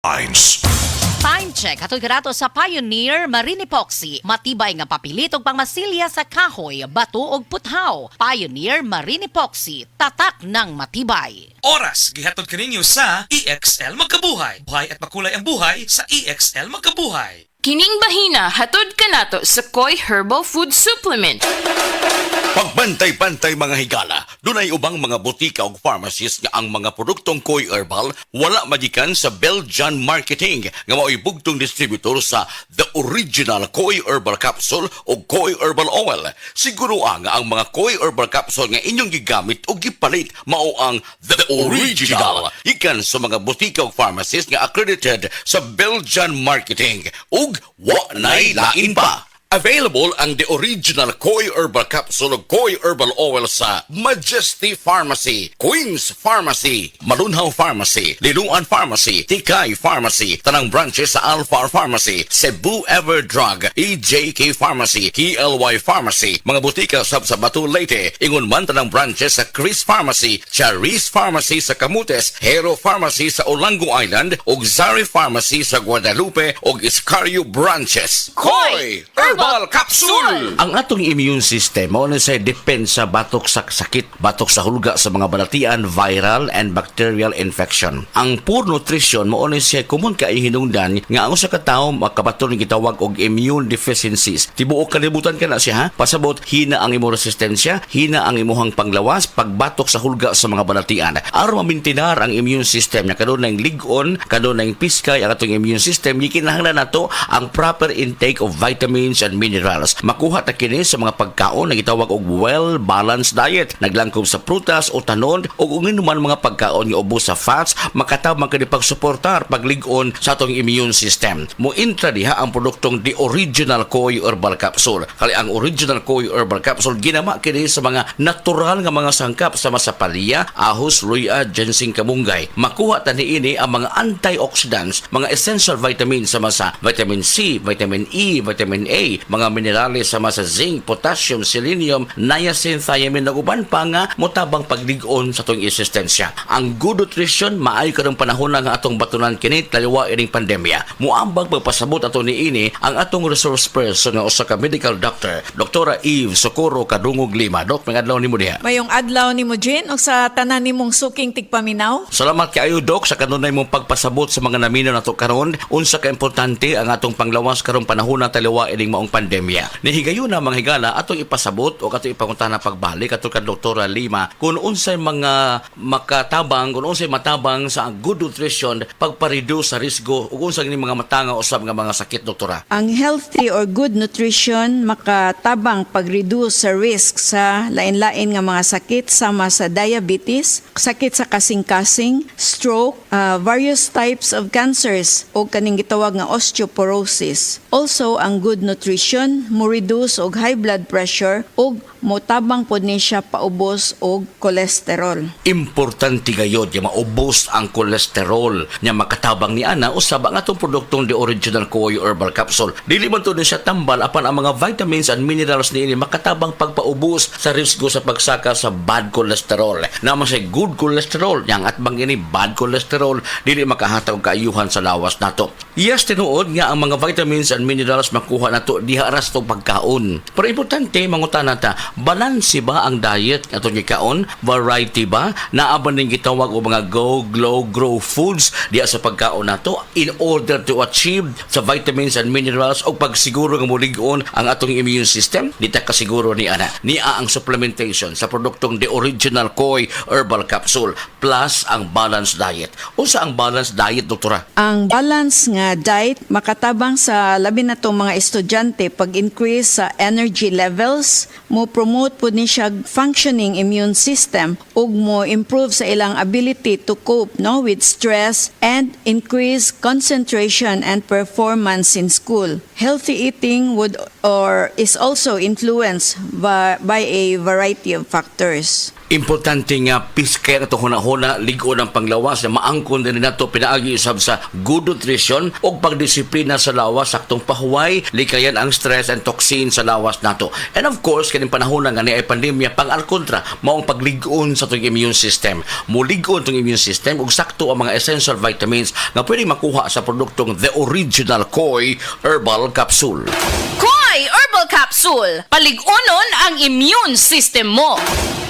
Lines. Time check. Hatoy kadato sa Pioneer Marine Epoxy. Matibay nga papilit og pangmasilya sa kahoy, bato ug puthaw. Pioneer Marine Epoxy. Tatak ng matibay. Oras, gihatod kaninyo sa EXL Magkabuhay. Buhay at makulay ang buhay sa EXL Magkabuhay. Kining bahina hatod kanato sa Koi Herbal Food Supplement. Pagbantay-bantay mga higala, dunay ubang mga butika o pharmacies nga ang mga produktong Koi Herbal wala magikan sa Belgian Marketing nga mao'y bugtong distributor sa The Original Koi Herbal Capsule o Koi Herbal Oil. Siguro nga ang mga Koi Herbal Capsule nga inyong gigamit o gipalit mao ang The Original. Ikan sa mga butika o pharmacies nga accredited sa Belgian Marketing ug wa nay lain pa. Available ang The Original Koi Herbal Capsule o Koi Herbal Oil sa Majesty Pharmacy, Queen's Pharmacy, Malunhaw Pharmacy, Liluan Pharmacy, Tikay Pharmacy, tanang branches sa Alpha Pharmacy, Cebu Everdrug, EJK Pharmacy, KLY Pharmacy, mga butika sa Batu Leyte, ingon man tanang branches sa Chris Pharmacy, Charis Pharmacy sa Camotes, Hero Pharmacy sa Olango Island, ug Zari Pharmacy sa Guadalupe ug Iscario branches. Koi Herbal Capsule! Ang atong immune system mao na sa depensa batok sa sakit, batok sa hulga sa mga balatian, viral and bacterial infection. Ang poor nutrition mao na siya common kay hinungdan nga ang usa ka tawo makabaton ni gitawag og immune deficiencies. Tibuok kalibutan kana siya ha. Pasabot hina ang imong resistensya, hina ang imong panglawas, pagbatok sa hulga sa mga balatian. Aron mamintinar ang immune system nya kadon ng lig-on, kadon ng piskay ang atong immune system, gikinahanglan nato ang proper intake of vitamins and minerals. Makuha ta kini sa mga pagkaon na gitawag og well-balanced diet. Naglangkob sa prutas o tanon o uminuman mga pagkaon nga ubos sa fats, makatabang kini pagsuportar paglig-on sa atong immune system. Muintra diha ang produktong The Original Koi Herbal Capsule. Kali ang Original Koi Herbal Capsule ginama kini sa mga natural nga mga sangkap sa masapalya, ahos, luya, ginseng, kamunggay. Makuha ta niini ang mga antioxidants, mga essential vitamins sama sa vitamin C, vitamin E, vitamin A, mga minerales sama sa zinc, potassium, selenium, niacin, thiamine na uban pa nga motabang paglig-on sa atong resistensya. Ang good nutrition maayo karong panahon nga atong batunan kini taliwa ining pandemya. Muambag pagpasabot ato niini ang atong resource person nga usa ka medical doctor, Dr. Eve Socorro Kadungog Lima. Dok, may adlaw nimo diha. Mayong adlaw nimo Jean ug sa tanan nimong suking tigpaminaw. Salamat kaayo Dok sa kanunay mong pagpasabot sa mga naminaw nato karon. Unsa ka importante ang atong panglawas karong panahon na taliwa ining maong pandemya. Nihigayon na mga higala atong ipasabot o katong ipangunta na pagbalik ato kan Dr. Lima kung unsay mga makatabang, kung unsay matabang sa good nutrition pagpa-reduce sa risgo ug unsay mga matanga usab nga mga sakit doktora. Ang healthy or good nutrition makatabang pag-reduce sa risk sa lain-lain nga mga sakit sama sa diabetes, sakit sa kasing-kasing, stroke, various types of cancers o kaning gitawag nga osteoporosis. Also, ang good nutrition mo reduce og high blood pressure ug motabang pod ni siya paubos og kolesterol. Importante gayod nga maubos ang kolesterol nya makatabang ni ana usab ang atong produktong The Original Koi Herbal Capsule. Dili man to ni siya tambal apan ang mga vitamins and minerals niini makatabang pagpaubos sa risgo sa pagsaka sa bad cholesterol. Naman sa good cholesterol yang atbang ini bad cholesterol dili makahatag og kaayuhan sa lawas nato. Yes, tinuod nga ang mga vitamins and minerals makuha nato diha ras to pagkaon. Pero importante mangutan nata, balanse ba ang diet atong gikaon? Variety ba? Naa ba ning gitawag og mga go, glow, grow foods diha sa pagkaon nato in order to achieve sa vitamins and minerals o pagsiguro nga molig-on ang atong immune system? Dita kasiguro ni ana. Nia ang supplementation sa produktong The Original Koi Herbal Capsule plus ang balanced diet. Unsa ang balanced diet, doktora? Ang balance nga diet makatabang sa labi na tong mga estudyante pag-increase sa energy levels, mo promote po ni siya functioning immune system ug mo improve sa ilang ability to cope with stress and increase concentration and performance in school. Healthy eating would or is also influenced by a variety of factors. Importante nga piskay na ito hunahuna, ligo ng panglawas na maangkon din na ito pinaagi usab sa good nutrition o pagdisiplina sa lawas, saktong pahuway, likayan ang stress and toxin sa lawas nato. And of course, kaning panahon nga ni ay pandemya, pang alkontra, maong pagligon sa itong immune system. Muligon itong immune system ug sakto ang mga essential vitamins na pwede makuha sa produktong The Original Koi Herbal Capsule. Koi Herbal Capsule. Paligunon ang immune system mo.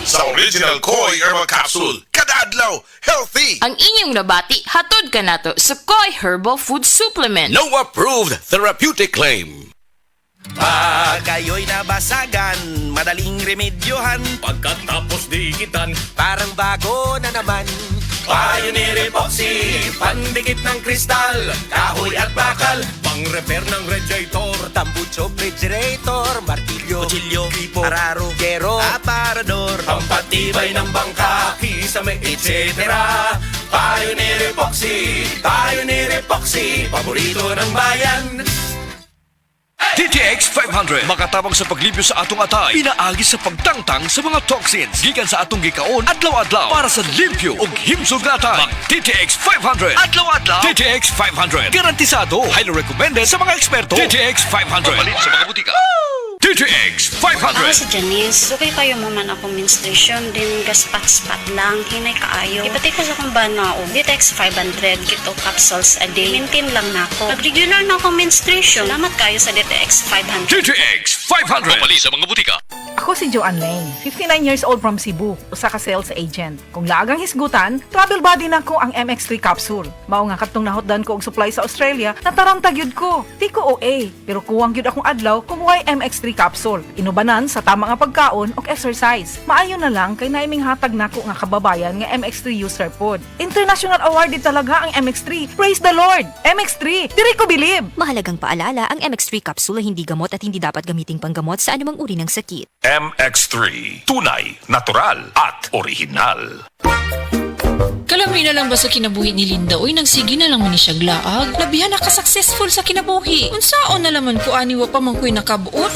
Sa Original Koi Herbal Capsule, kada adlaw, healthy! Ang inyong nabati, hatod ka nato sa Koi Herbal Food Supplement. No approved therapeutic claim. Pag kayo'y nabasagan, madaling remedyohan. Pagkatapos dikitan, Parang bago na naman. Pioneer Epoxy, pandikit ng kristal, kahoy at bakal, pang-repair ng radiator, Tambucho, refrigerator, martilyo, kutsilyo, tipo, araro, gero, aparador. pampatibay ng bangka, kisame, etc. Pioneer Epoxy, paborito ng bayan. TTX 500 makatabang sa paglibyo sa atong atay, pinaagi sa pagtangtang sa mga toxins gikan sa atong gikaon adlaw-adlaw para sa limpyo ug himsog na atay. Mag TTX 500 adlaw-adlaw. TTX 500 garantisado, highly recommended sa mga eksperto. TTX 500 papalit sa mga butika. TTX Ako 500. si Janice. Sukay kayo mo man ako menstruation din gaspat-spat lang. Hinay kaayo. Ipatay ko sa kong bana o. DTX 500 kito capsules a day. Maintain lang na ako. Pag regular na ako menstruation, salamat kayo sa DTX 500. TTX 500 papalit sa mga butika. Ako si Joanne Lane, 59 years old from Cebu, usa ka sales agent. Kung laagang hisgutan, travel buddy na ko ang MX3 capsule. Mao nga katong nahotdan ko og supply sa Australia, nataranta gyud ko. Di ko OA, pero kuwang gyud akong adlaw kung why MX3 capsule. Inubanan sa tama nga pagkaon og exercise. Maayo na lang kay naiming hatag nako nga kababayan nga MX3 user pod. International awarded talaga ang MX3. Praise the Lord! MX3, diri ko believe. Mahalagang paalala, ang MX3 capsule ay hindi gamot at hindi dapat gamiting panggamot sa anumang uri ng sakit. MX3, tunay, natural, at original. Kalamay na lang ba sa kinabuhi ni Linda? Uy, nagsige na lang man ni siya glaag. Labihan na ka-successful sa kinabuhi. Unsaon na laman ko aniwa pa man ko'y nakabuot?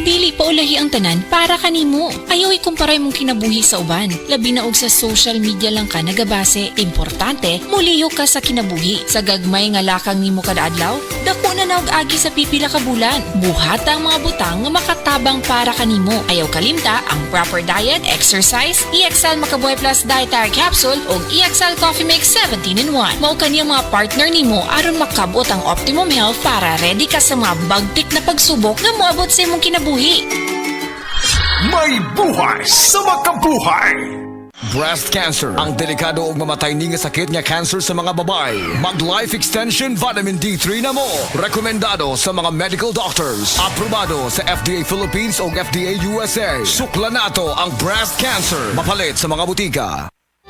Dili pa ulahi ang tanan para kanimo. Ayaw ikumparay mong kinabuhi sa uban. Labi na og sa social media lang ka nagabase. Importante, muliyo ka sa kinabuhi. Sa gagmay nga lakang nimo kada adlaw, dako na naog agi sa pipila ka bulan. Buhata ang mga butang nga makatabang para kanimo. Ayaw kalimta ang proper diet, exercise, EXL Makabuhay Plus Dietary Capsule o EXL Coffee Mix 17-in-1. Mao kaniyang mga partner nimo aron makabot ang optimum health para ready ka sa mga bagtik na pagsubok na moabot sa imong kinabuhi. May buhay sa makabuhay! Breast cancer, ang delikado ug mamatay ni nga sakit nga cancer sa mga babae. Mag Life Extension Vitamin D3 na mo. Rekomendado sa mga medical doctors. Aprobado sa FDA Philippines o FDA USA. Sukla nato ang breast cancer. Mapalit sa mga butika.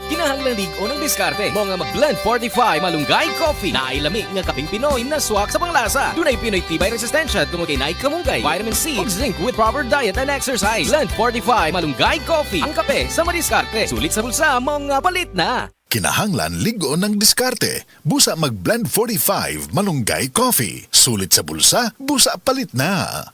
Kinahanglang ligo ng diskarte. Mo nga mag-blend 45 malunggay coffee. Na ay lamig nga kaping Pinoy na swak sa panglasa. Dunay Pinoy tibay resistensya tungod kay naay kamunggay, vitamin C, ug zinc with proper diet and exercise. Blend 45 malunggay coffee. Ang kape sa madiskarte. Sulit sa bulsa, mo nga palit na. Kinahanglan ligo ng diskarte. Busa mag-blend 45 malunggay coffee. Sulit sa bulsa, busa palit na.